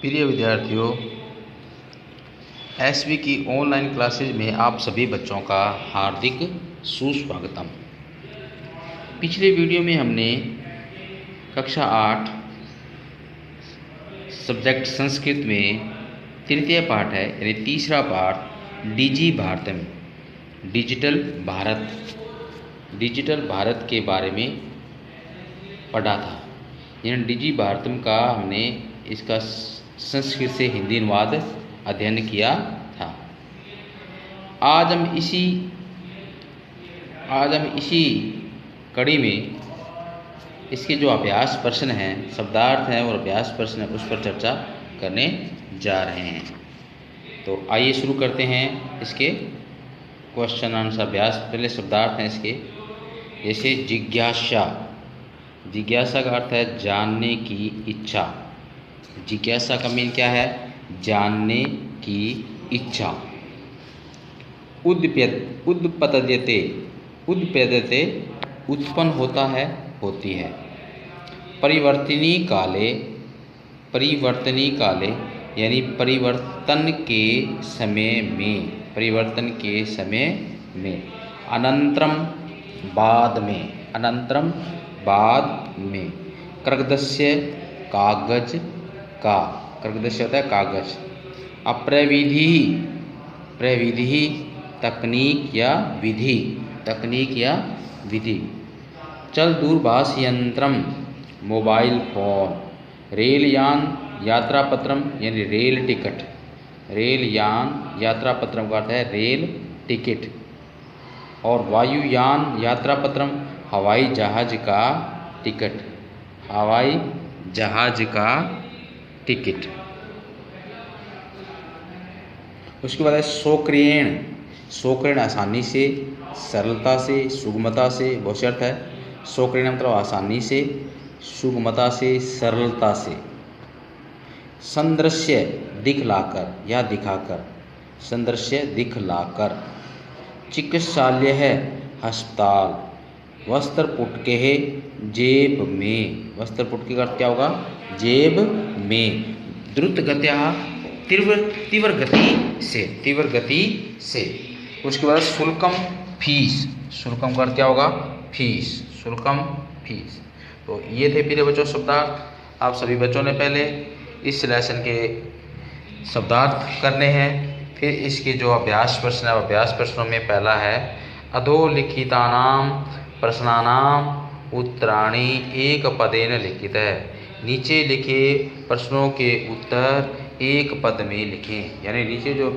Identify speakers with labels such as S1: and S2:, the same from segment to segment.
S1: प्रिय विद्यार्थियों, एसवी की ऑनलाइन क्लासेज में आप सभी बच्चों का हार्दिक सुस्वागतम। पिछले वीडियो में हमने कक्षा 8 सब्जेक्ट संस्कृत में तृतीय पाठ है यानी तीसरा पाठ डिजी भारतम डिजिटल भारत के बारे में पढ़ा था। यानी डिजी भारतम का हमने इसका संस्कृत से हिंदी अनुवाद अध्ययन किया था। आज हम इसी कड़ी में इसके जो अभ्यास प्रश्न हैं, शब्दार्थ हैं और अभ्यास प्रश्न हैं, उस पर चर्चा करने जा रहे हैं। तो आइए शुरू करते हैं इसके क्वेश्चन आंसर अभ्यास। पहले शब्दार्थ हैं इसके, जैसे जिज्ञासा का अर्थ है जानने की इच्छा। जिज्ञासा का मीन क्या है? जानने की इच्छा। उद्पद्यते उत्पन्न होता है, होती है। परिवर्तनी काले यानी परिवर्तन के समय में। अनंतरम बाद में। कृतस्य कागज का, कृतस्य होता है कागज। प्रविधि तकनीक या विधि। चल दूरभाष यंत्रम मोबाइल फोन। रेलयान यात्रापत्रम यानी रेल टिकट। रेलयान यात्रापत्रम का अर्थ है रेल टिकट। और वायुयान यात्रापत्रम हवाई जहाज का टिकट। उसके बाद है सोक्रेण आसानी से, सरलता से, सुगमता से। बहुत से अर्थ है। सोक्रेण मतलब आसानी से, सुगमता से, सरलता से। संदृश्य दिखलाकर या दिखाकर। चिकित्सालय है अस्पताल। वस्त्र पुटके है जेब में। वस्त्र पुटके का अर्थ क्या होगा? जेब में। द्रुत गत्या तीव्र गति से। उसके बाद शुल्कम फीस। शुल्कम का अर्थ क्या होगा? फीस। फीस। तो ये थे प्रिय बच्चों शब्दार्थ। आप सभी बच्चों ने पहले इस लेसन के शब्दार्थ करने हैं। फिर इसके जो अभ्यास प्रश्न है, अभ्यास प्रश्नों में पहला है अधोलिखितानां प्रश्नानां उत्तराणि एक पदेन लिखित है। नीचे लिखे प्रश्नों के उत्तर एक पद में लिखें। यानी नीचे जो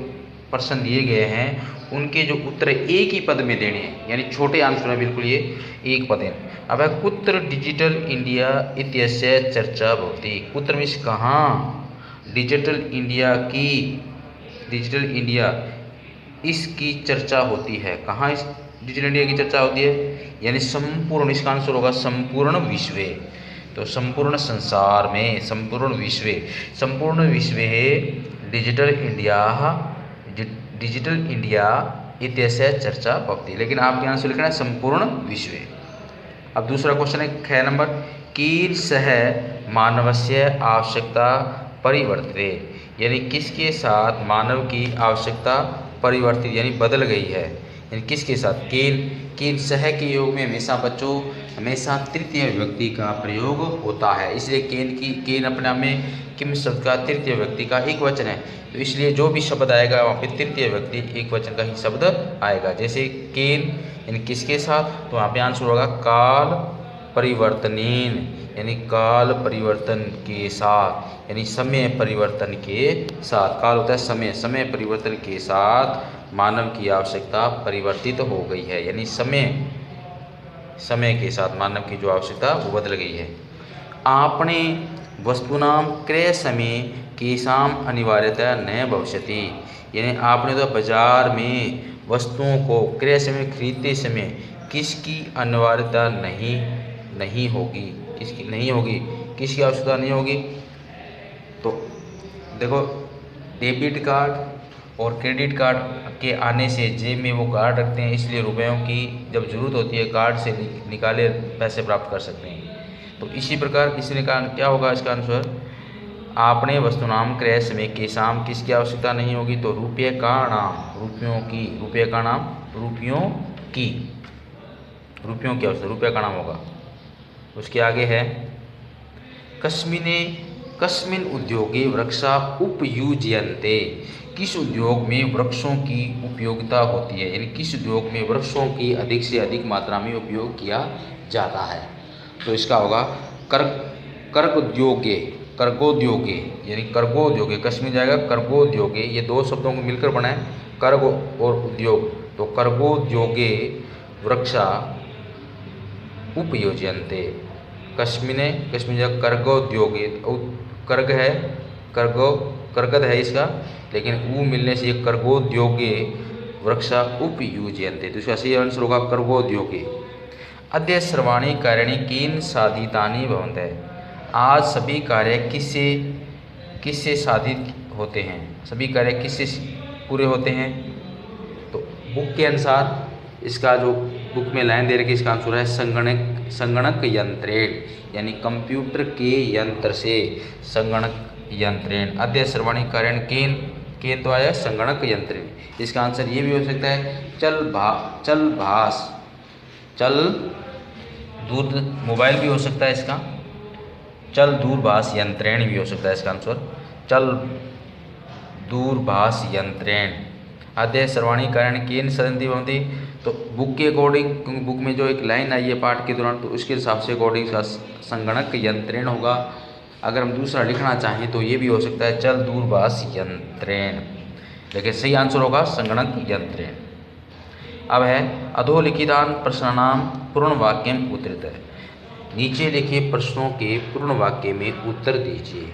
S1: प्रश्न दिए गए हैं उनके जो उत्तर एक ही पद में देने हैं, यानी छोटे आंसर है बिल्कुल ये एक पद है। अब है कुत्र डिजिटल इंडिया इत्यस्य चर्चा भवति। कुत्र मीन्स कहाँ? डिजिटल इंडिया इसकी चर्चा होती है। कहाँ इस डिजिटल इंडिया की चर्चा होती है? यानी संपूर्ण, इसका आंसर होगा संपूर्ण विश्व। तो संपूर्ण संसार में, संपूर्ण विश्व है डिजिटल इंडिया इत्यस्य चर्चा भवति। लेकिन आपके आंसर लिखना है संपूर्ण विश्व। अब दूसरा क्वेश्चन है 6 नंबर। कीदृशः मानवस्य आवश्यकता परिवर्तिते। यानी किसके साथ मानव की आवश्यकता परिवर्तित यानी बदल गई है। यानी किसके साथ? केन सह के योग में हमेशा तृतीय विभक्ति का प्रयोग होता है। इसलिए केन अपने आप में किम शब्द का तृतीय व्यक्ति का एक वचन है। तो इसलिए जो भी शब्द आएगा वहाँ पे तृतीय व्यक्ति एक वचन का ही शब्द आएगा। जैसे केन यानी किसके साथ, तो वहाँ पे आंसर होगा काल परिवर्तनीन यानी काल परिवर्तन के साथ, यानी समय परिवर्तन के साथ। काल होता है समय परिवर्तन के साथ मानव की आवश्यकता परिवर्तित हो गई है। यानी समय के साथ मानव की जो आवश्यकता वो बदल गई है। आपने वस्तूनां क्रय समय केषाम अनिवार्यता न भविष्यति। यानी आपने तो बाजार में वस्तुओं को क्रय समय खरीदते समय किसकी अनिवार्यता नहीं होगी? किसकी आवश्यकता नहीं होगी? तो देखो, डेबिट कार्ड और क्रेडिट कार्ड के आने से जेब में वो कार्ड रखते हैं, इसलिए रुपयों की जब ज़रूरत होती है कार्ड से निकाले पैसे प्राप्त कर सकते हैं। तो इसी प्रकार इसने कहा क्या होगा इसका आंसर? आपने वस्तुनाम क्रय समय केशाम किसकी आवश्यकता नहीं होगी, तो रुपये का नाम, रुपयों की, रुपये का नाम, रुपयों की, रुपयों की आवश्यकता, रुपये का नाम होगा। उसके आगे है कस्मिन उद्योगे वृक्षा उपयुज्यन्ते, किस उद्योग में वृक्षों की उपयोगिता होती है, यानी किस उद्योग में वृक्षों की अधिक से अधिक मात्रा में उपयोग किया जाता है। तो इसका होगा कर्कोद्योगे, कर्कोद्योगे यानी कर्कोद्योगे, कस्मिन जाएगा कर्कोद्योगे, ये दो शब्दों को मिलकर बना है कर्क और उद्योग, तो कर्कोद्योगे वृक्षा उपयोज्यन्ते, कस्मिन जगह कर्कोद्योगे, कर्क है, कर्गद है इसका, लेकिन ऊ मिलने से ये कर्कोद्योगे वृक्षा उपयुज्यन्ते, तो इसका सही आंसर होगा कर्कोद्योगे। अद्य सर्वाणि कार्याणि केन साधितानि भवन्ति, आज सभी कार्य किससे साधित होते हैं, सभी कार्य किससे पूरे होते हैं, तो बुक के अनुसार इसका जो बुक में लाइन दे रखी इसका आंसर है संगणक यंत्रेण, यानी कंप्यूटर के यंत्र से, संगणक यंत्रेण। अद्य सर्वाणि कार्याणि केन तो आया संगणक यंत्रेण, इसका आंसर ये भी हो सकता है चल दूर, मोबाइल भी हो सकता है इसका, चल दूरभाष यंत्रेण भी हो सकता है इसका आंसर, चल दूरभाष यंत्रेण। अद्य सर्वाणि कार्याणि केन सदंती भवन्ति, तो बुक के अकॉर्डिंग, क्योंकि बुक में जो एक लाइन आई है पाठ के दौरान, तो उसके हिसाब से अकॉर्डिंग संगणक यंत्रेण होगा। अगर हम दूसरा लिखना चाहें तो ये भी हो सकता है चल दूरभाष यंत्रेण, लेकिन सही आंसर होगा संगणक यंत्रेण। अब है अधोलिखितान प्रश्नानाम पूर्ण वाक्यम उत्तरतः, नीचे लिखे प्रश्नों के पूर्ण वाक्य में उत्तर दीजिए।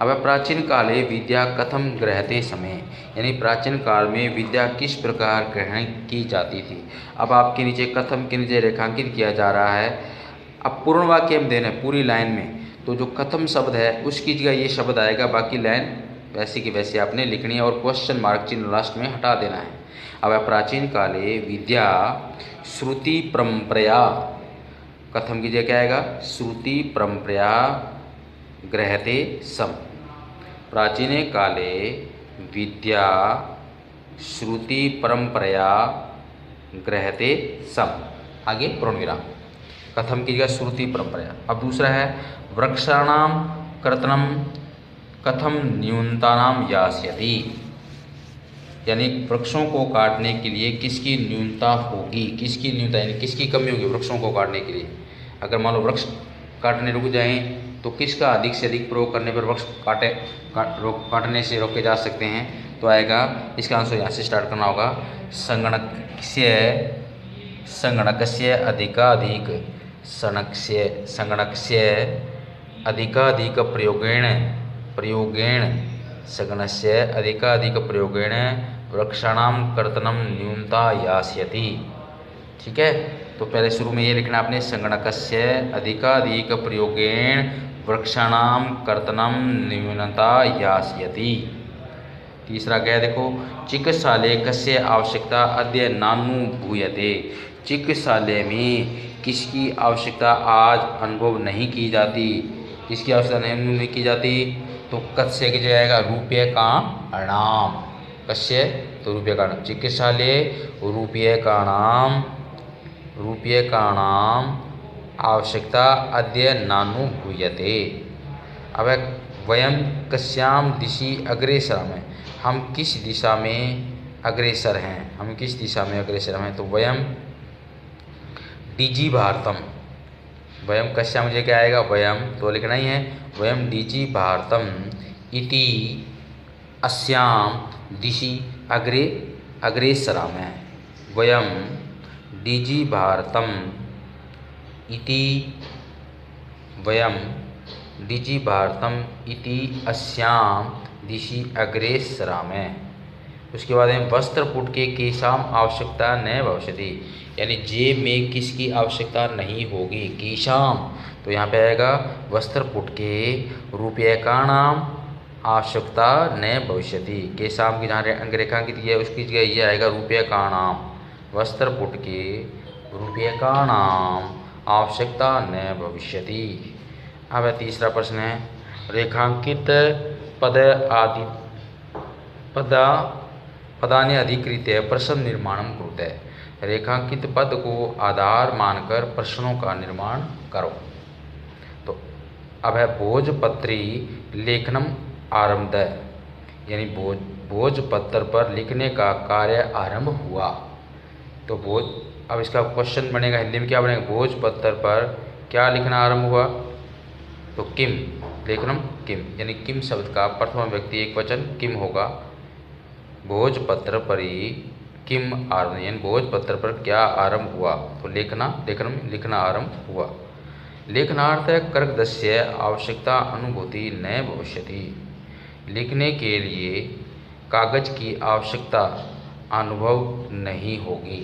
S1: अब प्राचीन काले विद्या कथम ग्रहते समय, यानी प्राचीन काल में विद्या किस प्रकार ग्रहण की जाती थी। अब आपके नीचे कथम के नीचे रेखांकित किया जा रहा है। अब पूर्ण वाक्य हम देना है पूरी लाइन में, तो जो कथम शब्द है उसकी जगह ये शब्द आएगा, बाकी लाइन वैसे की वैसे आपने लिखनी है और क्वेश्चन मार्क चिन्ह लास्ट में हटा देना है। अब प्राचीन काले विद्या श्रुति परंपरा, कथम की जगह क्या आएगा, श्रुति परंपरा ग्रहते सम, प्राचीन काले विद्या श्रुति परंपरा ग्रहते सम, आगे पूर्णविराम, कथम की जगह श्रुति परंपरा। अब दूसरा है वृक्षाणाम कर्तनम कथम न्यूनतानाम यास्यति, यानी वृक्षों को काटने के लिए किसकी न्यूनता होगी, किसकी न्यूनता यानी किसकी कमी होगी वृक्षों को काटने के लिए। अगर मान लो वृक्ष काटने रुक जाएं तो किसका अधिक से अधिक प्रयोग करने पर वृक्ष काटने से रोके जा सकते हैं, तो आएगा इसका आंसर यहाँ से स्टार्ट करना होगा संगणकस्य अधिकाधिक संगणस्य अधिकाधिक प्रयोगेण वृक्षाणां कर्तनं न्यूनता यास्यति। ठीक है, तो पहले शुरू में ये लिखना आपने संगणकस्य अधिकाधिक प्रयोगेण वृक्षाणां कर्तनं न्यूनता यास्यति। तीसरा क्या है देखो, चिकित्सालय कस्य आवश्यकता अद्य नानुभूयते, चिकित्सालय में किसकी आवश्यकता आज अनुभव नहीं की जाती, किसकी आवश्यकता नहीं की जाती, तो कस्य की जाएगा रुपये का नाम, कस्य तो रुपये का नाम, चिकित्सालय रुपये का नाम आवश्यकता अद्य नानुभूयते। अब वयम कस्याम दिशि अग्रेसरामः, हम किस दिशा में अग्रसर हैं, हम किस दिशा में अग्रसर हैं, तो वयम डीजी भारतम, वयम कस्याम मुझे क्या आएगा, वयम तो लिखना ही है, वयम डीजी भारतम इति अस्याम दिशि अग्रेसरामः, वयम डीजी भारतम इति वयम डीजी भारतम इति अस्याम दिशि अग्रेसरामः। उसके बाद में वस्त्रपुट के केशाम आवश्यकता न भविष्यति, यानी जेब में किसकी आवश्यकता नहीं होगी, केशाम, तो यहाँ पे आएगा वस्त्रपुट के रुपये का नाम आवश्यकता न भविष्यति, केशाम की जहाँ अंगरेखांकित किया है उसकी जगह ये आएगा रुपये का नाम, वस्त्रपुट के रुपये का नाम आवश्यकता न भविष्यति। अब तीसरा प्रश्न है रेखांकित पद आदि पदानि अधिकृत्य प्रश्न निर्माणम कुरुते। रेखांकित पद को आधार मानकर प्रश्नों का निर्माण करो। तो अब है भोजपत्री लेखनम आरम्भ, यानी भोजपत्र पर लिखने का कार्य आरंभ हुआ। तो अब इसका क्वेश्चन बनेगा, हिंदी में क्या बनेगा, भोजपत्र पर क्या लिखना आरंभ हुआ, तो किम, लेखनम किम, यानी किम शब्द का प्रथम व्यक्ति एक वचन किम होगा। भोजपत्र पर ही किम आरंभ, यानी भोजपत्र पर क्या आरंभ हुआ, तो लेखनम लिखना आरंभ हुआ। लेखनार्थ कर्कदस्य आवश्यकता अनुभूति न भविष्यति। लिखने के लिए कागज की आवश्यकता अनुभव नहीं होगी।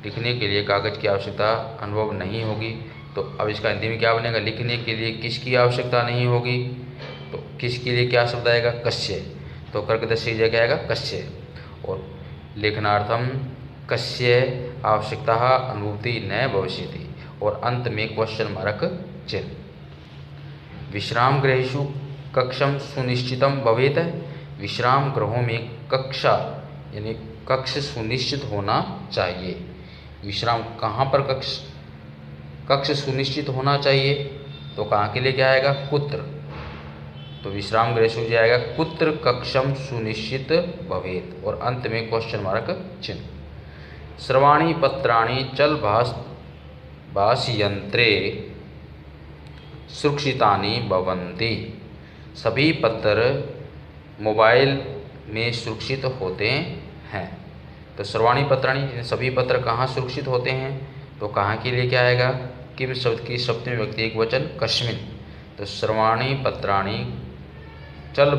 S1: लिखने के लिए कागज की आवश्यकता अनुभव नहीं होगी। तो अब इसका हिंदी में क्या बनेगा, लिखने के लिए किसकी आवश्यकता नहीं होगी, तो किसके लिए क्या शब्द आएगा, कस्य। तो कर्कदस्य जगह क्या आएगा, कस्य। और लेखनार्थम कस्य आवश्यकता अनुभूति न भविष्यति, और अंत में क्वेश्चन मार्क चिन्ह। विश्राम गृहेषु कक्षम सुनिश्चितम भवेत। विश्राम गृहों में कक्षा यानी कक्ष सुनिश्चित होना चाहिए। विश्राम कहाँ पर कक्ष सुनिश्चित होना चाहिए, तो कहाँ के लिए क्या आएगा, कुत्र। तो विश्राम गृहेषु जो आएगा कुत्र कक्षम सुनिश्चित भवेत, और अंत में क्वेश्चन मार्क चिन्ह। सर्वाणि पत्राणि चल भाषयंत्रे सुरक्षितानि भवन्ति। सभी पत्र मोबाइल में सुरक्षित होते हैं। तो सर्वाणि पत्राणि, सभी पत्र कहाँ सुरक्षित होते हैं, तो कहाँ के लिए क्या आएगा, किम शब्द की सप्तमी व्यक्ति एक वचन कस्मिन। तो सर्वाणि पत्राणि चल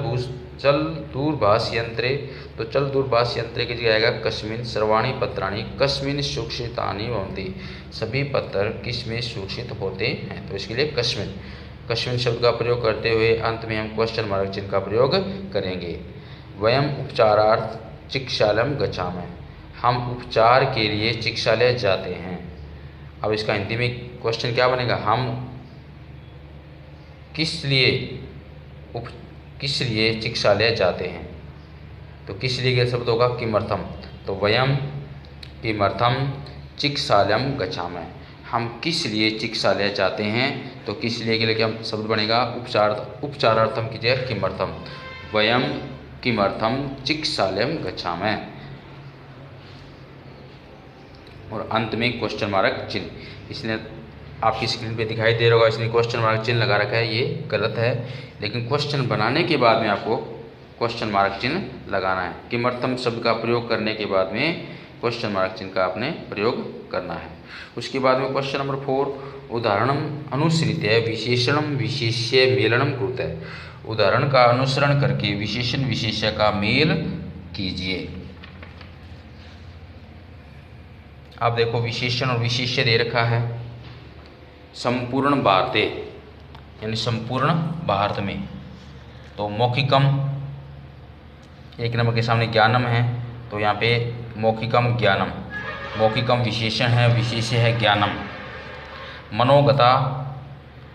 S1: दूरभाष यंत्रे, तो चल दूरभाष यंत्रे की जगह आएगा कस्मिन। सर्वाणि पत्राणि कस्मिन सुरक्षितानि भवन्ति। सभी पत्र किस में सुरक्षित होते हैं, तो इसके लिए कस्मिन। कस्मिन शब्द का प्रयोग करते हुए अंत में हम क्वेश्चन मार्क चिन्ह का प्रयोग करेंगे। वयम उपचारार्थ चिकित्सालयम गच्छामः। हम उपचार के लिए चिकित्सालय जाते हैं। अब इसका हिंदी में क्वेश्चन क्या बनेगा, हम किस लिए चिकित्सालय जाते हैं, तो किस लिए का शब्द होगा किमर्थम। तो वयम किमर्थम चिकित्सालयम गच्छामः। हम किस लिए चिकित्सालय जाते हैं, तो किस लिए के लिए क्या शब्द बनेगा उपचारार्थम की जगह किमर्थम। वयम किमर्थम चिकित्सालयम गच्छामः, और अंत में क्वेश्चन मार्क चिन्ह। इसने आपकी स्क्रीन पे दिखाई दे रहा होगा, इसने क्वेश्चन मार्क चिन्ह लगा रखा है, ये गलत है। लेकिन क्वेश्चन बनाने के बाद में आपको क्वेश्चन मार्क चिन्ह लगाना है। किमर्थम शब्द का प्रयोग करने के बाद में क्वेश्चन मार्क चिन्ह का आपने प्रयोग करना है। उसके बाद में क्वेश्चन नंबर 4, उदाहरणम अनुसृत्य विशेषणम विशेष्य मेलनम कुरुते। उदाहरण का अनुसरण करके विशेषण विशेष्य का मेल कीजिए। आप देखो विशेषण और विशेष्य दे रखा है। संपूर्ण भारते यानी संपूर्ण भारत में, तो मौखिकम एक नंबर के सामने ज्ञानम है, तो यहाँ पे मौखिकम ज्ञानम, मौखिकम विशेषण है, विशेष्य है ज्ञानम। मनोगता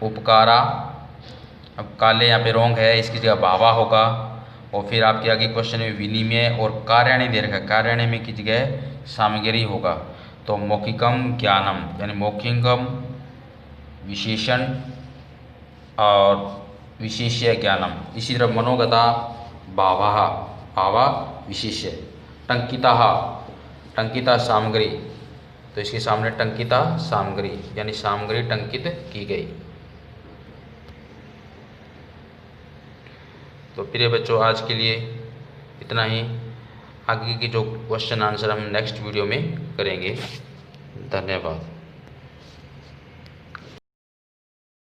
S1: उपकारा, अब काले यहाँ पे रोंग है, इसकी जगह भावा होगा। और फिर आपके आगे क्वेश्चन में विनिमय और कार्याणि दे रखा है, कार्याणि में की जगह सामग्री होगा। तो मौखिकम ज्ञानम यानी मौखिकम विशेषण और विशेष्य ज्ञानम। इसी तरह मनोगता भावा, भावा विशेष्य। टंकिता सामग्री, तो इसके सामने टंकिता सामग्री यानी सामग्री टंकित की गई। तो प्रिय बच्चों, आज के लिए इतना ही। आगे की जो क्वेश्चन आंसर हम नेक्स्ट वीडियो में करेंगे। धन्यवाद।